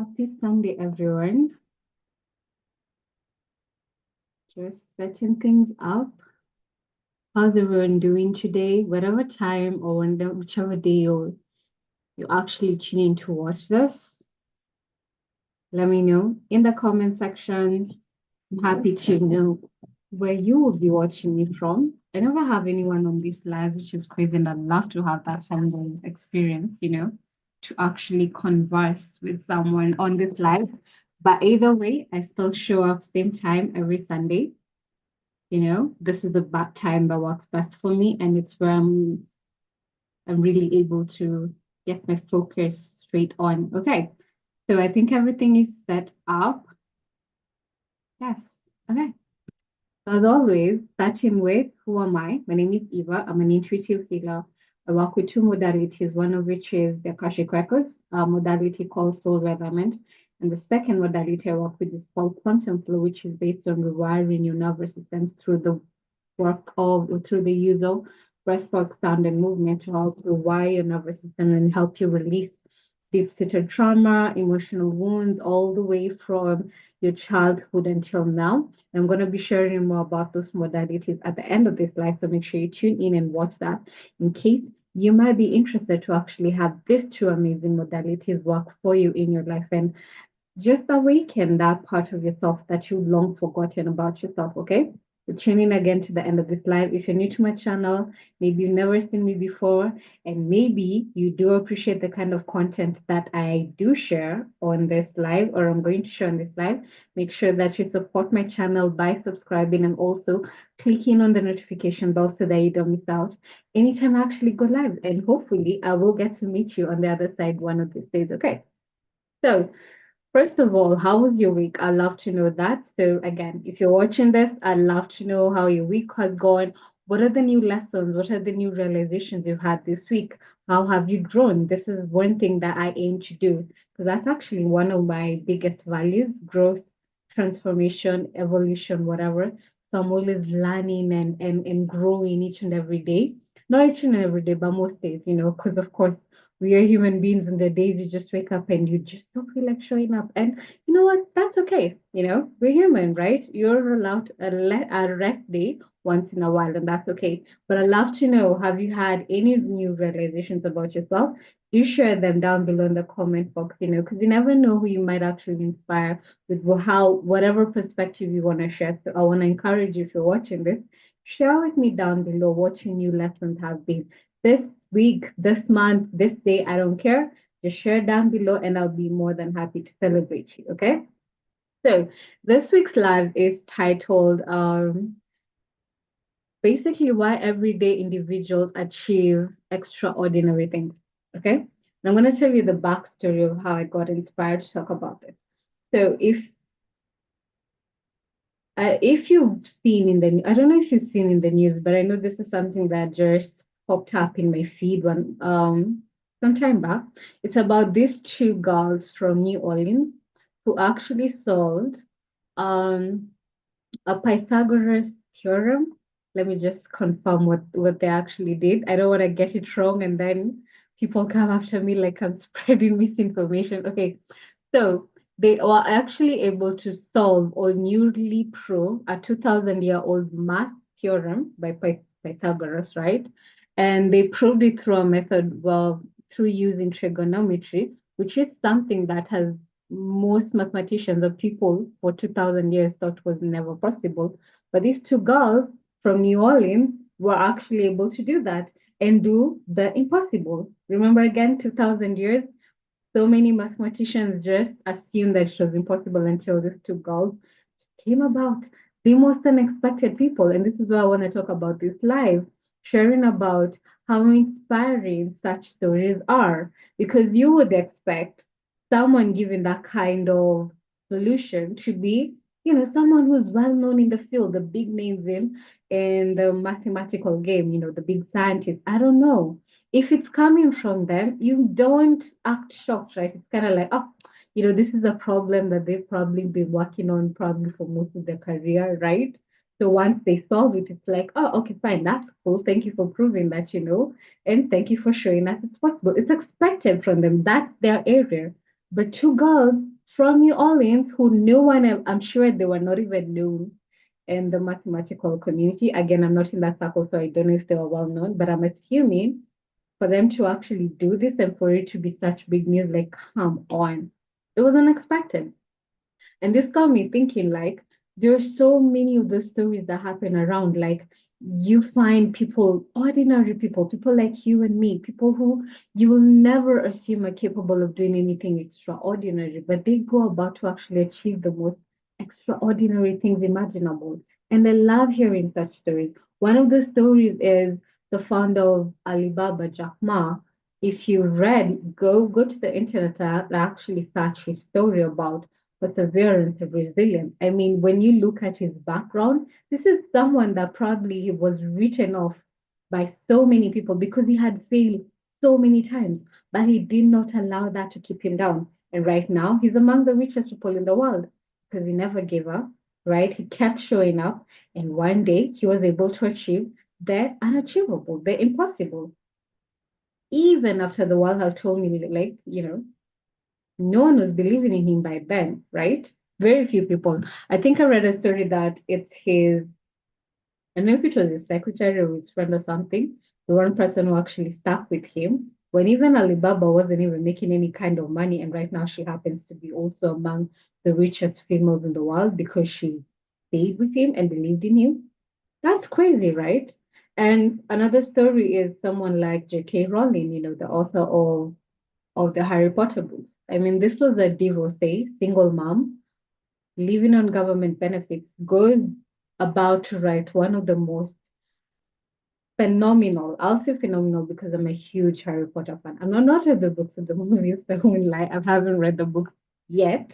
Happy Sunday, everyone. Just setting things up. How's everyone doing today? Whatever time or whichever day you actually tune in to watch this, let me know in the comment section. I'm happy to know where you will be watching me from. I never have anyone on these lives, which is crazy, and I'd love to have that hands-on experience, to actually converse with someone on this live. But either way, I still show up same time every Sunday. This is the back time that works best for me, and it's where I'm really able to get my focus straight on. Okay, so I think everything is set up. Yes. Okay. So as always, starting with who am I? My name is Eva. I'm an intuitive healer. I work with two modalities, one of which is the Akashic Records, a modality called Soul Realignment. And the second modality I work with is called Quantum Flow, which is based on rewiring your nervous system through the work of or through the use of breathwork, sound, and movement to help rewire your nervous system and help you release deep-seated trauma, emotional wounds, all the way from your childhood until now. I'm going to be sharing more about those modalities at the end of this live, so make sure you tune in and watch that in case you might be interested to actually have these two amazing modalities work for you in your life and just awaken that part of yourself that you've long forgotten about yourself, okay? So tune in again to the end of this live. If you're new to my channel, maybe you've never seen me before, and maybe you do appreciate the kind of content that I do share on this live, or I'm going to share on this live, make sure that you support my channel by subscribing and also clicking on the notification bell so that you don't miss out anytime I actually go live. And hopefully I will get to meet you on the other side one of these days, okay? So first of all, how was your week? I'd love to know that. So again, if you're watching this, I'd love to know how your week has gone. What are the new lessons? What are the new realizations you've had this week? How have you grown? This is one thing that I aim to do because that's actually one of my biggest values, growth, transformation, evolution, whatever. So I'm always learning and growing each and every day. Not each and every day, but most days, because of course we are human beings, and the days you just wake up and you just don't feel like showing up. And you know what? That's okay. We're human, right? You're allowed a rest day once in a while, and that's okay. But I'd love to know, have you had any new realizations about yourself? Do share them down below in the comment box, because you never know who you might actually inspire with whatever perspective you want to share. So I want to encourage you, if you're watching this, share with me down below what your new lessons have been this week, this month, this day, I don't care. Just share down below and I'll be more than happy to celebrate you. Okay. So this week's live is titled basically why everyday individuals achieve extraordinary things. Okay. And I'm going to tell you the backstory of how I got inspired to talk about this. So if you've seen I don't know if you've seen in the news, but I know this is something that just popped up in my feed one some time back. It's about these two girls from New Orleans who actually solved um a Pythagoras theorem. Let me just confirm what they actually did. I don't want to get it wrong and then people come after me like I'm spreading misinformation. Okay, so they were actually able to solve or newly prove a 2,000-year-old math theorem by Pythagoras, right? And they proved it through a method, well, through using trigonometry, which is something that has most mathematicians or people for 2,000 years thought was never possible. But these two girls from New Orleans were actually able to do that and do the impossible. Remember again, 2,000 years, so many mathematicians just assumed that it was impossible until these two girls came about. The most unexpected people. And this is why I want to talk about this live, sharing about how inspiring such stories are. Because you would expect someone giving that kind of solution to be, someone who's well known in the field, the big names in the mathematical game, the big scientists. I don't know. If it's coming from them, you don't act shocked, right? It's kind of like, oh, this is a problem that they've probably been working on probably for most of their career, right? So once they solve it, it's like, oh, okay, fine, that's cool. Thank you for proving that, and thank you for showing us it's possible. It's expected from them. That's their area. But two girls from New Orleans who no one, I'm sure they were not even known in the mathematical community. Again, I'm not in that circle, so I don't know if they were well known, but I'm assuming for them to actually do this and for it to be such big news, like, come on. It was unexpected. And this got me thinking, like, there's so many of those stories that happen around. Like, you find people, ordinary people, people like you and me, people who you will never assume are capable of doing anything extraordinary, but they go about to actually achieve the most extraordinary things imaginable. And I love hearing such stories. One of the stories is the founder of Alibaba, Jack Ma. If you read, go to the internet and actually search his story about perseverance and resilience. I mean, when you look at his background, this is someone that probably was written off by so many people because he had failed so many times, but he did not allow that to keep him down. And right now, he's among the richest people in the world because he never gave up, right? He kept showing up, and one day he was able to achieve the unachievable, the impossible. Even after the world had told me, like, no one was believing in him by then, right? Very few people. I think I read a story that it's his, I don't know if it was his secretary or his friend or something, the one person who actually stuck with him when even Alibaba wasn't even making any kind of money. And right now she happens to be also among the richest females in the world because she stayed with him and believed in him. That's crazy, right? And another story is someone like J.K. Rowling, the author of the Harry Potter books. I mean, this was a divorcee, single mom, living on government benefits, goes about to write one of the most phenomenal, I'll say phenomenal because I'm a huge Harry Potter fan. I'm not read the books of the movies, so I won't lie. I haven't read the books yet,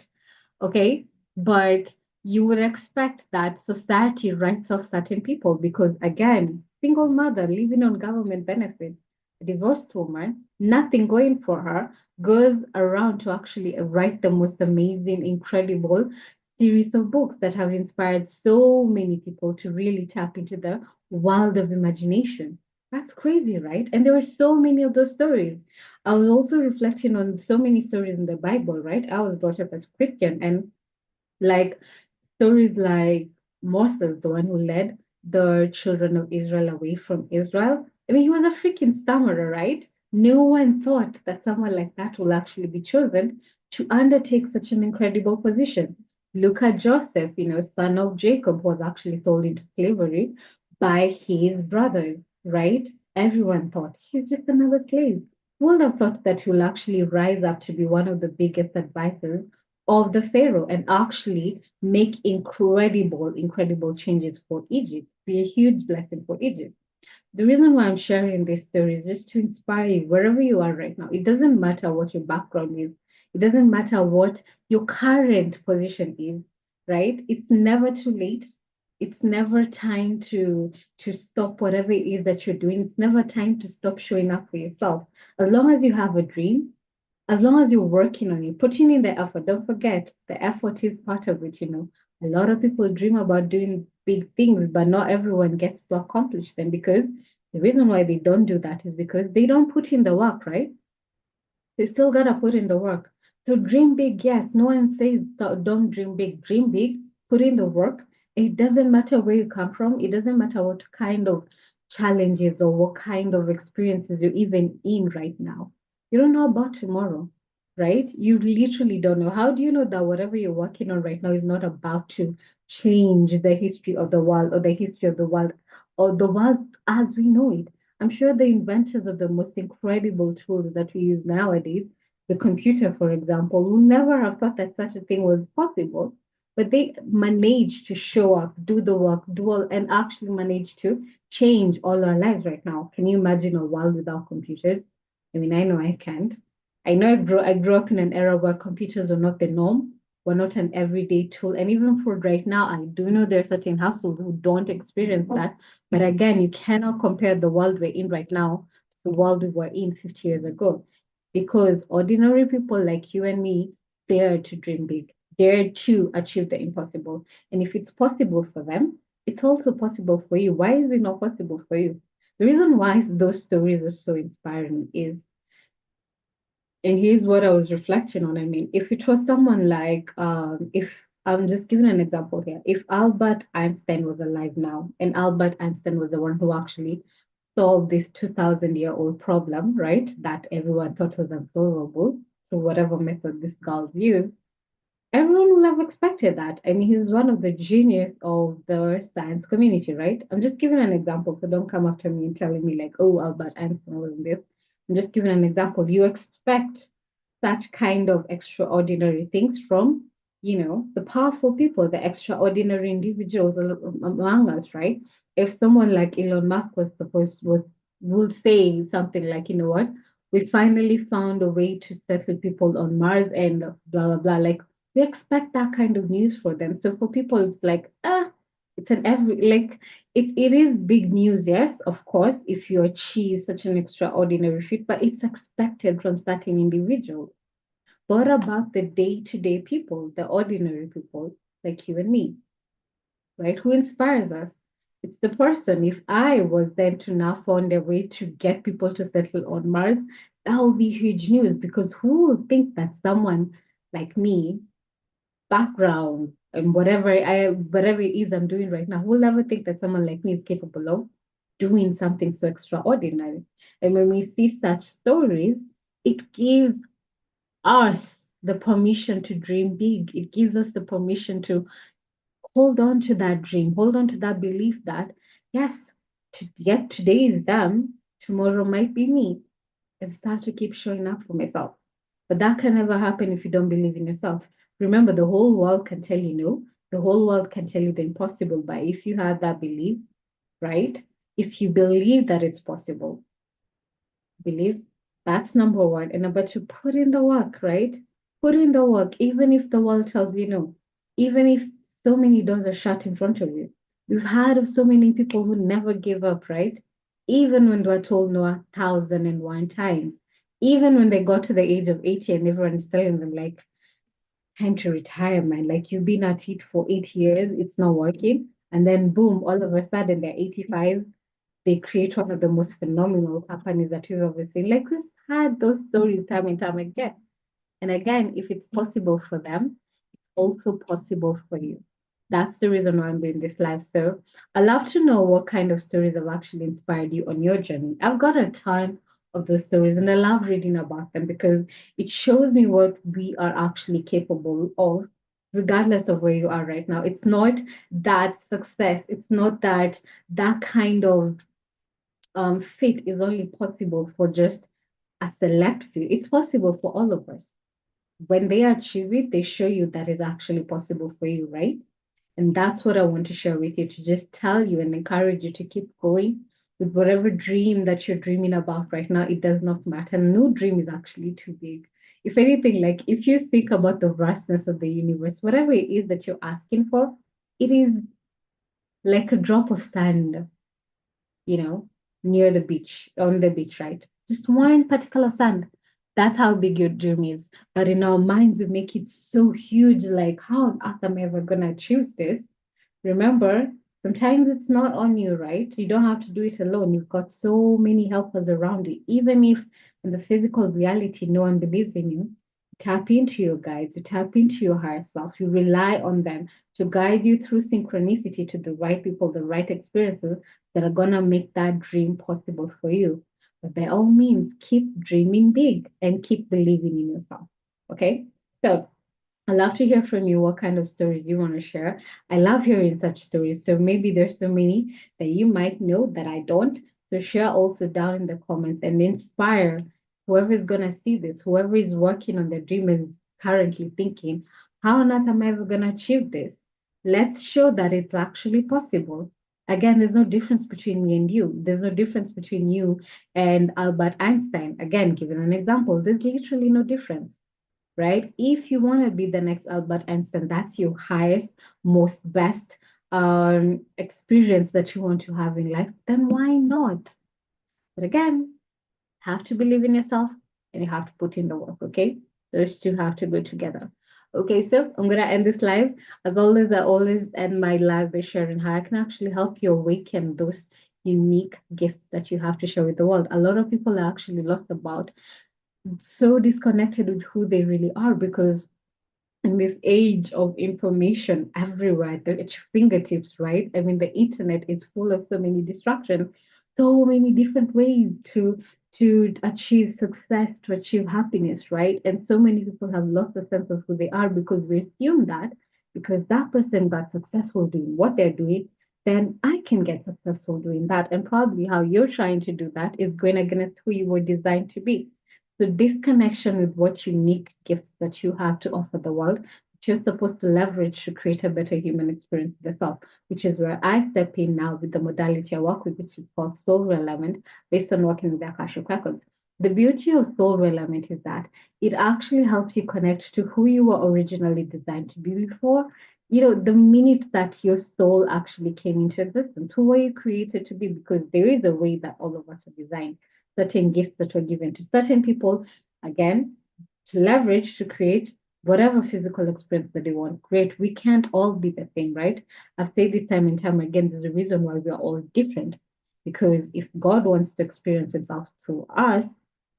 okay? But you would expect that society writes off certain people because, again, single mother living on government benefits, a divorced woman, nothing going for her, goes around to actually write the most amazing, incredible series of books that have inspired so many people to really tap into the world of imagination. That's crazy, right? And there were so many of those stories. I was also reflecting on so many stories in the Bible, right? I was brought up as Christian, and like stories like Moses, the one who led the children of Israel away from Israel. I mean, he was a freaking stammerer, right? No one thought that someone like that will actually be chosen to undertake such an incredible position. Look at Joseph, son of Jacob, was actually sold into slavery by his brothers, right? Everyone thought he's just another slave. Who would have thought that he will actually rise up to be one of the biggest advisors of the Pharaoh and actually make incredible changes for Egypt, be a huge blessing for Egypt. The reason why I'm sharing this story is just to inspire you wherever you are right now. It doesn't matter what your background is, it doesn't matter what your current position is, right? It's never too late. It's never time to stop whatever it is that you're doing. It's never time to stop showing up for yourself. As long as you have a dream, as long as you're working on it, putting in the effort, don't forget the effort is part of it. A lot of people dream about doing big things, but not everyone gets to accomplish them because the reason why they don't do that is because they don't put in the work, right? They still gotta put in the work. So dream big, yes. No one says don't dream big. Dream big, put in the work. It doesn't matter where you come from. It doesn't matter what kind of challenges or what kind of experiences you're even in right now. You don't know about tomorrow, right? You literally don't know. How do you know that whatever you're working on right now is not about to change the history of the world or the history of the world or the world as we know it? I'm sure the inventors of the most incredible tools that we use nowadays, the computer, for example, would never have thought that such a thing was possible. But they managed to show up, do the work, do all, and actually managed to change all our lives right now. Can you imagine a world without computers? I mean, I know I can't. I know I grew up in an era where computers were not the norm, were not an everyday tool. And even for right now, I do know there are certain households who don't experience that. But again, you cannot compare the world we're in right now to the world we were in 50 years ago. Because ordinary people like you and me dare to dream big, dare to achieve the impossible. And if it's possible for them, it's also possible for you. Why is it not possible for you? The reason why those stories are so inspiring is And here's what I was reflecting on. I mean, if it was someone like, if I'm just giving an example here, if Albert Einstein was alive now, and Albert Einstein was the one who actually solved this 2000-year-old problem, right? That everyone thought was unsolvable through whatever method this girl used, everyone will have expected that. I mean, he's one of the genius of the science community, right? I'm just giving an example, so don't come after me and telling me like, oh, Albert Einstein wasn't this. I'm just giving an example. You expect such kind of extraordinary things from, the powerful people, the extraordinary individuals among us, right? If someone like Elon Musk would say something like, you know what, we finally found a way to settle people on Mars and blah blah blah. Like we expect that kind of news for them. So for people, it's like, it's an every like it is big news, yes, of course, if you achieve such an extraordinary feat, but it's expected from certain individuals. What about the day-to-day people, the ordinary people like you and me, right? Who inspires us? It's the person. If I was then to now find a way to get people to settle on Mars, that would be huge news because who will think that someone like me, background and whatever it is I'm doing right now, who will ever think that someone like me is capable of doing something so extraordinary? And when we see such stories, it gives us the permission to dream big. It gives us the permission to hold on to that dream, hold on to that belief that, yes, yet today is them, tomorrow might be me, and start to keep showing up for myself. But that can never happen if you don't believe in yourself. Remember, the whole world can tell you no, the whole world can tell you the impossible, but if you have that belief, right? If you believe that it's possible, believe that's number one. And number two, put in the work, right? Put in the work, even if the world tells you no, even if so many doors are shut in front of you. We've heard of so many people who never give up, right? Even when they were told no 1,001 times, even when they got to the age of 80 and everyone's telling them, like, time to retire, man. Like, you've been at it for 8 years, it's not working. And then, boom, all of a sudden they're 85, they create one of the most phenomenal companies that we've ever seen. Like we've had those stories time and time again. And again, if it's possible for them, it's also possible for you. That's the reason why I'm doing this live. So I love to know what kind of stories have actually inspired you on your journey. I've got a ton of those stories and I love reading about them because it shows me what we are actually capable of, regardless of where you are right now. It's not that success, it's not that kind of fit is only possible for just a select few. It's possible for all of us. When they achieve it, they show you that it's actually possible for you, right? And that's what I want to share with you to just tell you and encourage you to keep going with whatever dream that you're dreaming about right now. It does not matter. No dream is actually too big. If anything, like if you think about the vastness of the universe, whatever it is that you're asking for, it is like a drop of sand, you know, near the beach, on the beach, right? Just one particular sand. That's how big your dream is. But in our minds, we make it so huge, like, how on earth am I ever gonna achieve this? Remember, sometimes it's not on you, right? You don't have to do it alone. You've got so many helpers around you. Even if in the physical reality, no one believes in you, tap into your guides, you tap into your higher self, you rely on them to guide you through synchronicity to the right people, the right experiences that are going to make that dream possible for you. But by all means, keep dreaming big and keep believing in yourself. Okay? So, I love to hear from you what kind of stories you want to share. I love hearing such stories. So maybe there's so many that you might know that I don't. So share also down in the comments and inspire whoever is going to see this, whoever is working on their dream is currently thinking, how on earth am I ever going to achieve this? Let's show that it's actually possible. Again, there's no difference between me and you. There's no difference between you and Albert Einstein. Again, giving an example, there's literally no difference, right? If you want to be the next Albert Einstein, that's your highest, most best experience that you want to have in life, then why not? But again, have to believe in yourself and you have to put in the work, okay? Those two have to go together. Okay, so I'm gonna end this live. As always, I always end my live by sharing how I can actually help you awaken those unique gifts that you have to share with the world. A lot of people are actually lost about so disconnected with who they really are because in this age of information everywhere at its fingertips, right? I mean, the internet is full of so many distractions, so many different ways to achieve success, to achieve happiness, right? And so many people have lost the sense of who they are because we assume that because that person got successful doing what they're doing, then I can get successful doing that. And probably how you're trying to do that is going against who you were designed to be. So disconnection with what unique gifts that you have to offer the world, which you're supposed to leverage to create a better human experience for yourself, which is where I step in now with the modality I work with, which is called soul realignment, based on working with the Akashic Records. The beauty of soul realignment is that it actually helps you connect to who you were originally designed to be before. You know, the minute that your soul actually came into existence, who were you created to be? Because there is a way that all of us are designed, certain gifts that were given to certain people, again, to leverage to create whatever physical experience that they want to create. We can't all be the same, right? I've said this time and time again, there's a reason why we are all different. Because if God wants to experience himself through us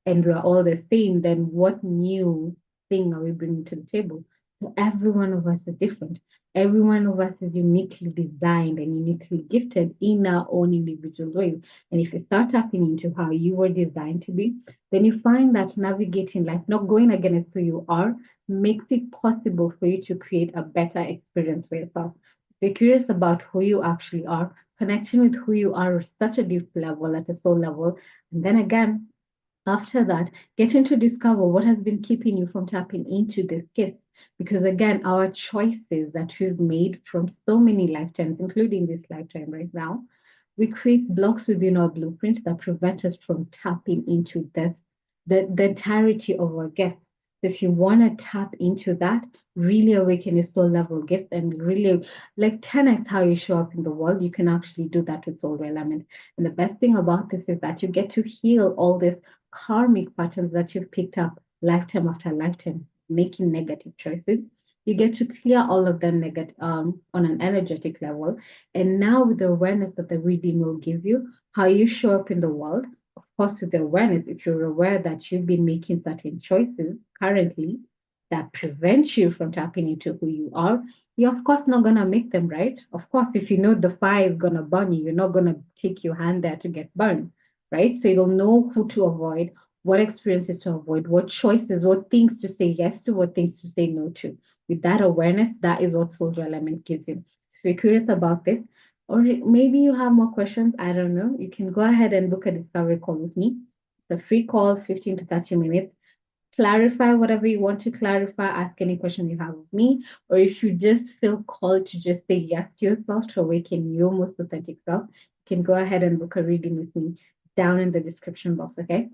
and we are all the same, then what new thing are we bringing to the table? So every one of us is different. Every one of us is uniquely designed and uniquely gifted in our own individual ways. And if you start tapping into how you were designed to be, then you find that navigating life, not going against who you are, makes it possible for you to create a better experience for yourself. If you're curious about who you actually are, connecting with who you are at such a deep level, at a soul level, and then again, after that, getting to discover what has been keeping you from tapping into this gift. Because again, our choices that we've made from so many lifetimes, including this lifetime right now, we create blocks within our blueprint that prevent us from tapping into this, the entirety of our gift. So if you want to tap into that, really awaken your soul level gift and really like 10x how you show up in the world, you can actually do that with soul element. And the best thing about this is that you get to heal all this karmic patterns that you've picked up lifetime after lifetime, making negative choices. You get to clear all of them on an energetic level. And now, with the awareness that the reading will give you, how you show up in the world, of course, with the awareness, if you're aware that you've been making certain choices currently that prevent you from tapping into who you are, you're of course not gonna make them, right? Of course, if you know the fire is gonna burn you, you're not gonna take your hand there to get burned, right? So you'll know who to avoid, what experiences to avoid, what choices, what things to say yes to, what things to say no to. With that awareness, that is what Soul Element gives you. If you're curious about this, or maybe you have more questions, I don't know, you can go ahead and book a discovery call with me. It's a free call, 15 to 30 minutes. Clarify whatever you want to clarify, ask any question you have of me, or if you just feel called to just say yes to yourself to awaken your most authentic self, you can go ahead and book a reading with me down in the description box, okay?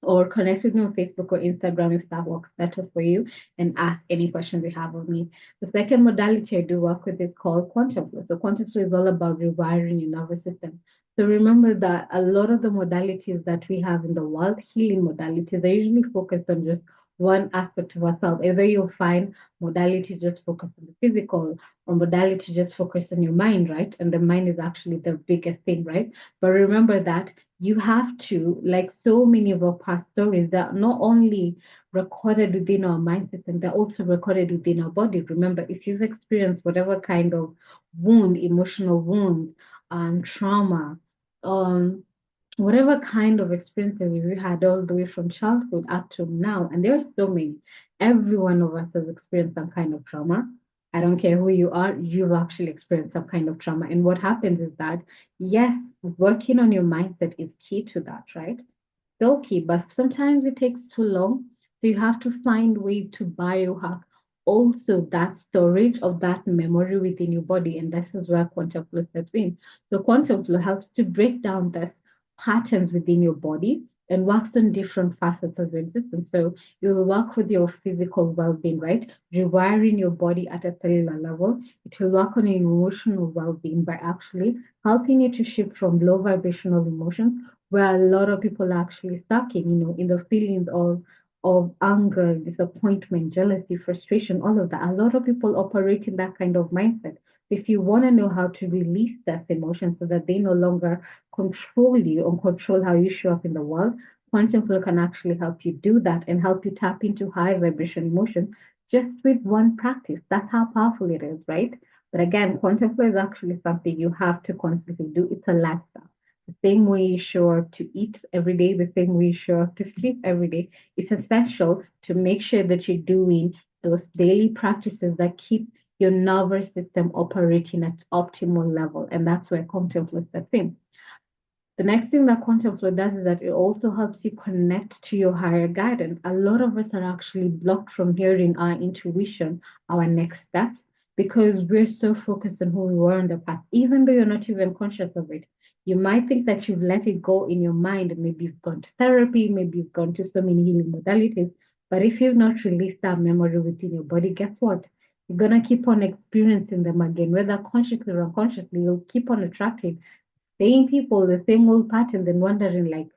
Or connect with me on Facebook or Instagram if that works better for you and ask any questions you have of me. The second modality I do work with is called quantum flow. So quantum flow is all about rewiring your nervous system. So remember that a lot of the modalities that we have in the world, healing modalities, are usually focused on just one aspect of ourselves. Either you'll find modalities just focused on the physical or modality just focused on your mind, right? And the mind is actually the biggest thing, right? But remember that you have to, like so many of our past stories, that are not only recorded within our mind system, they're also recorded within our body. Remember, if you've experienced whatever kind of wound, emotional wound, trauma, um, whatever kind of experiences you had all the way from childhood up to now, and there are so many, every one of us has experienced some kind of trauma. I don't care who you are, you've actually experienced some kind of trauma. And what happens is that, yes, working on your mindset is key to that, right? Still key, but sometimes it takes too long. So you have to find ways to biohack also that storage of that memory within your body. And this is where quantum flow steps in. So quantum flow helps to break down the patterns within your body and works on different facets of your existence. So you will work with your physical well-being, right? Rewiring your body at a cellular level. It will work on your emotional well-being by actually helping you to shift from low vibrational emotions where a lot of people are actually stuck in the feelings of anger, disappointment, jealousy, frustration, all of that. A lot of people operate in that kind of mindset. If you want to know how to release that emotion so that they no longer control you or control how you show up in the world, Quantum flow can actually help you do that and help you tap into high vibration emotion just with one practice. That's how powerful it is, right? But again, quantum flow is actually something you have to constantly do. It's a lifestyle. The same way you show up to eat every day, the same way you show up to sleep every day. It's essential to make sure that you're doing those daily practices that keep your nervous system operating at optimal level. And that's where quantum flow steps in. The next thing that quantum flow does is that it also helps you connect to your higher guidance. A lot of us are actually blocked from hearing our intuition, our next steps, because we're so focused on who we were in the past, even though you're not even conscious of it. You might think that you've let it go in your mind. Maybe you've gone to therapy, maybe you've gone to so many healing modalities. But if you've not released that memory within your body, guess what? You're going to keep on experiencing them again, whether consciously or unconsciously, you'll keep on attracting same people, the same old patterns, and wondering like,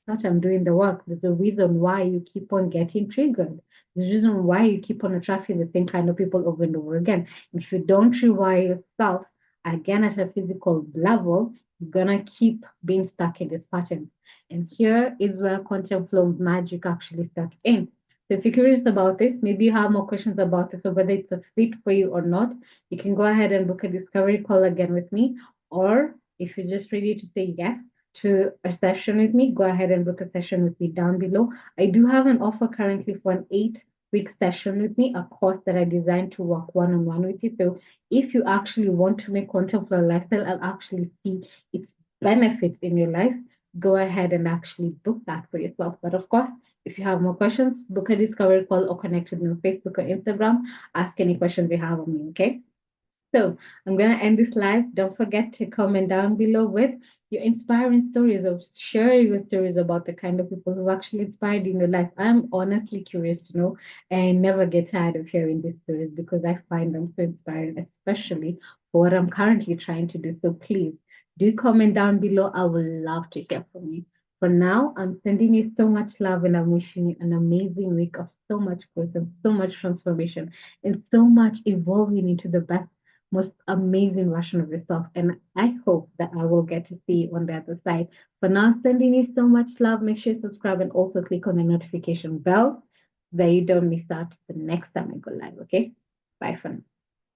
not I'm doing the work. There's a reason why you keep on getting triggered. There's a reason why you keep on attracting the same kind of people over and over again. If you don't rewire yourself again at a physical level, you're gonna keep being stuck in this pattern. And here is where quantum flow magic actually steps in. So if you're curious about this, maybe you have more questions about this or whether it's a fit for you or not, you can go ahead and book a discovery call again with me. Or if you're just ready to say yes, to a session with me, go ahead and book a session with me down below. I do have an offer currently for an 8-week session with me, a course that I designed to work one-on-one with you. So if you actually want to make content for a lifestyle and actually see its benefits in your life, go ahead and actually book that for yourself. But of course, if you have more questions, book a discovery call or connect with me on Facebook or Instagram. Ask any questions you have on me, okay? So I'm going to end this live. Don't forget to comment down below with your inspiring stories or share your stories about the kind of people who actually inspired you in your life. I'm honestly curious to know and never get tired of hearing these stories because I find them so inspiring, especially for what I'm currently trying to do. So please do comment down below. I would love to hear from you. For now, I'm sending you so much love and I'm wishing you an amazing week of so much growth and so much transformation and so much evolving into the best most amazing version of yourself. And I hope that I will get to see you on the other side. For now, sending you so much love. Make sure you subscribe and also click on the notification bell so that you don't miss out the next time I go live. Okay? Bye for now.